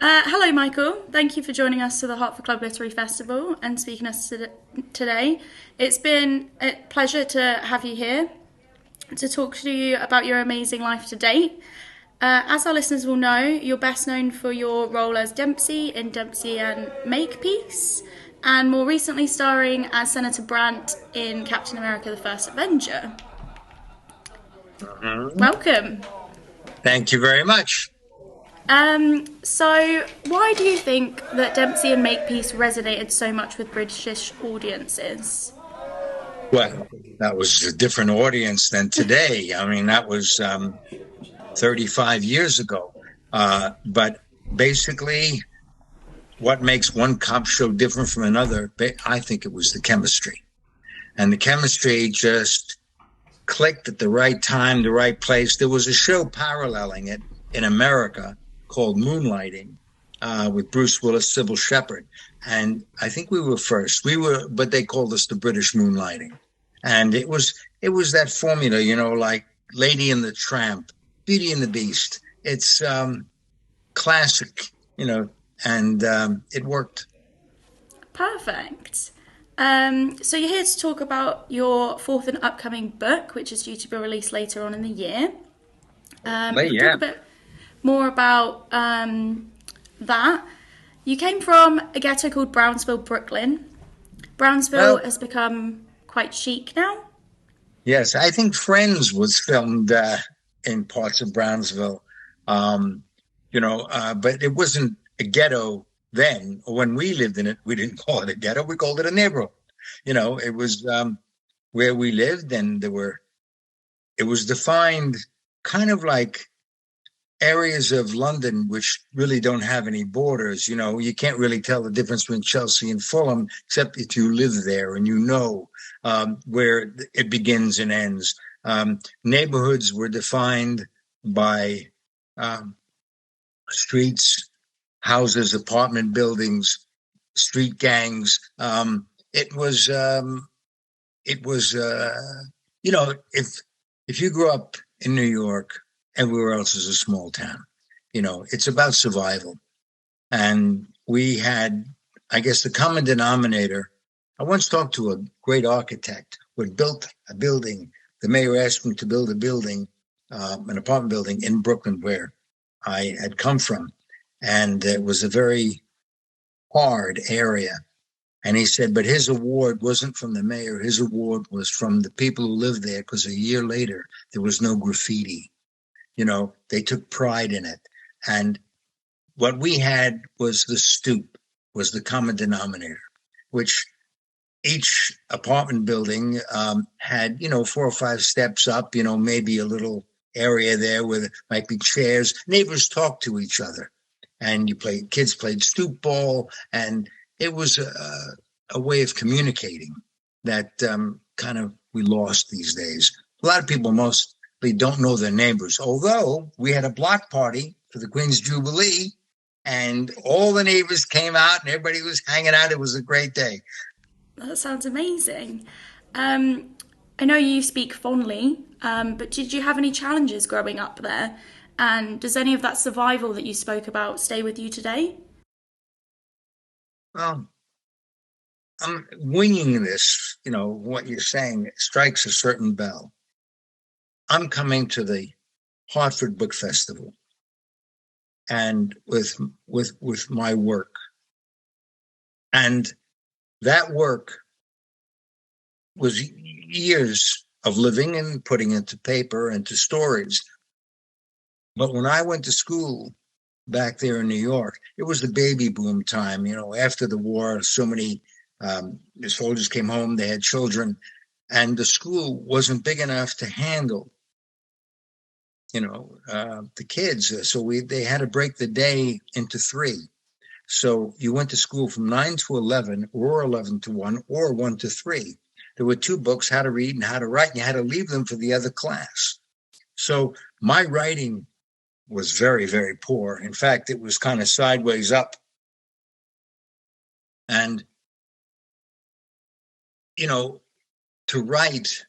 Hello, Michael. Thank you for joining us to the Hartford Club Literary Festival and speaking to us today. It's been a pleasure to have you here to talk to you about your amazing life to date. As our listeners will know, you're best known for your role as Dempsey in Dempsey and Makepiece, and more recently starring as Senator Brandt in Captain America: The First Avenger. Mhm. Welcome. Thank you very much. So why do you think that Dempsey and Makepeace resonated so much with British audiences? Well, that was a different audience than today. I mean, that was 35 years ago. But basically, what makes one cop show different from another, I think it was the chemistry. And the chemistry just clicked at the right time, the right place. There was a show paralleling it in America called Moonlighting with Bruce Willis, Sybil Shepherd. And I think we were first. We were, but they called us the British Moonlighting. And it was that formula, like Lady and the Tramp, Beauty and the Beast. It's classic, and it worked. Perfect. So you're here to talk about your fourth and upcoming book, which is due to be released later on in the year. If we talk Yeah. a bit more about that, you came from a ghetto called Brownsville, Brooklyn. Brownsville Well, has become quite chic now. yes, I think Friends was filmed in parts of Brownsville. Um, but it wasn't a ghetto then. When we lived in it, we didn't call it a ghetto. We called it a neighborhood. It was where we lived, and it was defined kind of like areas of London which really don't have any borders. You can't really tell the difference between Chelsea and Fulham, except if you live there and where it begins and ends. Neighborhoods were defined by um, streets, houses, apartment buildings, street gangs. It was, if you grew up in New York, everywhere else is a small town. It's about survival. And we had, I guess, the common denominator. I once talked to a great architect who had built a building. The mayor asked him to build a building, an apartment building in Brooklyn, where I had come from. And it was a very hard area. And he said, but his award wasn't from the mayor. His award was from the people who lived there, because a year later, there was no graffiti. They took pride in it. And what we had was the stoop, was the common denominator, which each apartment building had, four or five steps up, maybe a little area there where there might be chairs. Neighbors talked to each other, and kids played stoop ball, and it was a way of communicating that kind of we lost these days. A lot of people mostly don't know their neighbors, although we had a block party for the Queen's Jubilee, and all the neighbors came out and everybody was hanging out. It was a great day. That sounds amazing. Um, I know you speak fondly, but did you have any challenges growing up there? And does any of that survival that you spoke about stay with you today? Well, I'm winging this, what you're saying strikes a certain bell. I'm coming to the Hartford Book Festival, and with my work. And that work was years of living and putting into paper, into stories. But when I went to school back there in New York, it was the baby boom time. After the war, so many the soldiers came home, they had children, and the school wasn't big enough to handle, the kids. So they had to break the day into three. So you went to school from 9 to 11, or 11 to 1, or 1 to 3. There were two books, how to read and how to write, and you had to leave them for the other class. So my writing was very, very poor. In fact, it was kind of sideways up. And, you know, to write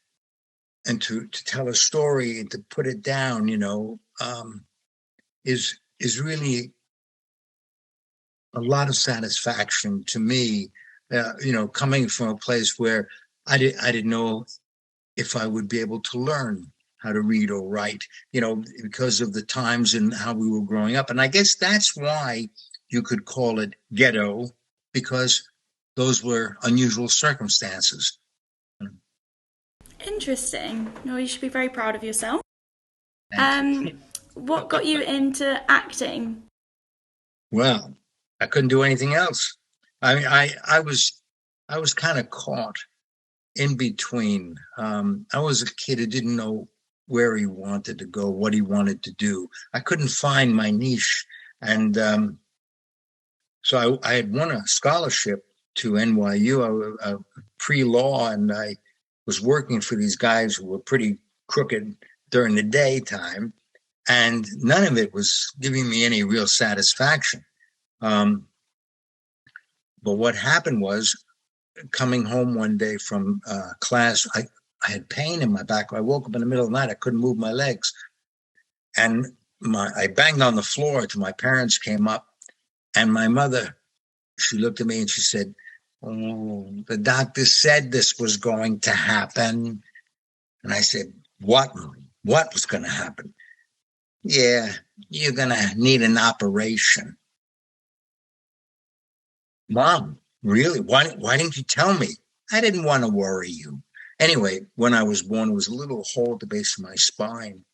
and to tell a story and to put it down, is really a lot of satisfaction to me, coming from a place where I didn't know if I would be able to learn how to read or write, because of the times and how we were growing up. And I guess that's why you could call it ghetto, because those were unusual circumstances. Interesting. No, you should be very proud of yourself. Thank you. What got you into acting? Well, I couldn't do anything else. I mean, I was kind of caught in between. I was a kid who didn't know where he wanted to go, what he wanted to do. I couldn't find my niche. And so I had won a scholarship to NYU, pre-law, and I was working for these guys who were pretty crooked during the daytime, and none of it was giving me any real satisfaction. But what happened was, coming home one day from class, I had pain in my back. I woke up in the middle of the night. I couldn't move my legs. And I banged on the floor till my parents came up. And my mother, she looked at me and she said, "Oh, the doctor said this was going to happen." And I said, "What? What was going to happen?" "Yeah, you're going to need an operation." "Mom, really? Why didn't you tell me?" "I didn't want to worry you." Anyway, when I was born, it was a little hole at the base of my spine.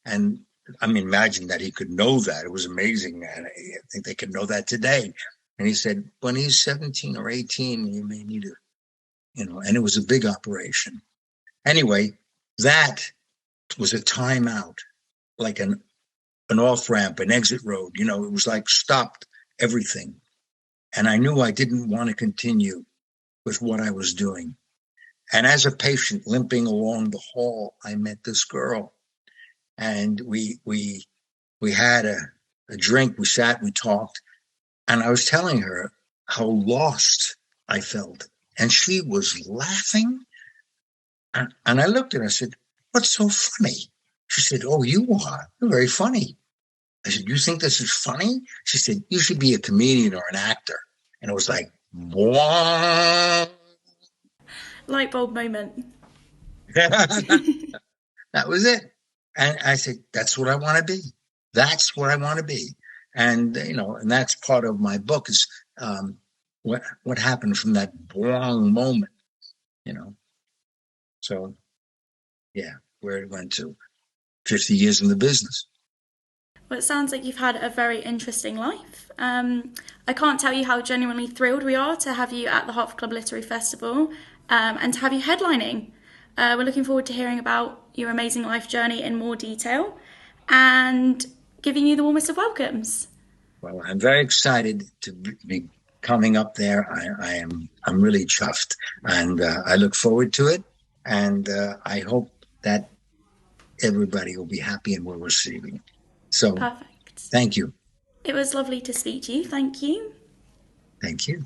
And I mean, imagine that he could know that. It was amazing. And I think they could know that today. And he said, when he's 17 or 18, you may need and it was a big operation. Anyway, that was a timeout, like an off-ramp, an exit road. It was like stopped everything. And I knew I didn't want to continue with what I was doing. And as a patient limping along the hall, I met this girl. And we had a drink, we sat, we talked, and I was telling her how lost I felt. And she was laughing. And I looked at her and I said, "What's so funny?" She said, "Oh, you are. You're very funny." I said, "You think this is funny?" She said, "You should be a comedian or an actor." And it was like, "What?" Light bulb moment. That was it. And I said, "That's what I want to be. That's what I want to be." And, and that's part of my book is what happened from that wrong moment, So, yeah, where it went to 50 years in the business. Well, it sounds like you've had a very interesting life. I can't tell you how genuinely thrilled we are to have you at the Hertford Club Literary Festival and to have you headlining. We're looking forward to hearing about your amazing life journey in more detail and giving you the warmest of welcomes. Well, I'm very excited to be coming up there. I'm really chuffed, and I look forward to it. And I hope that everybody will be happy and will receive it. So, Perfect. Thank you. It was lovely to speak to you. Thank you. Thank you.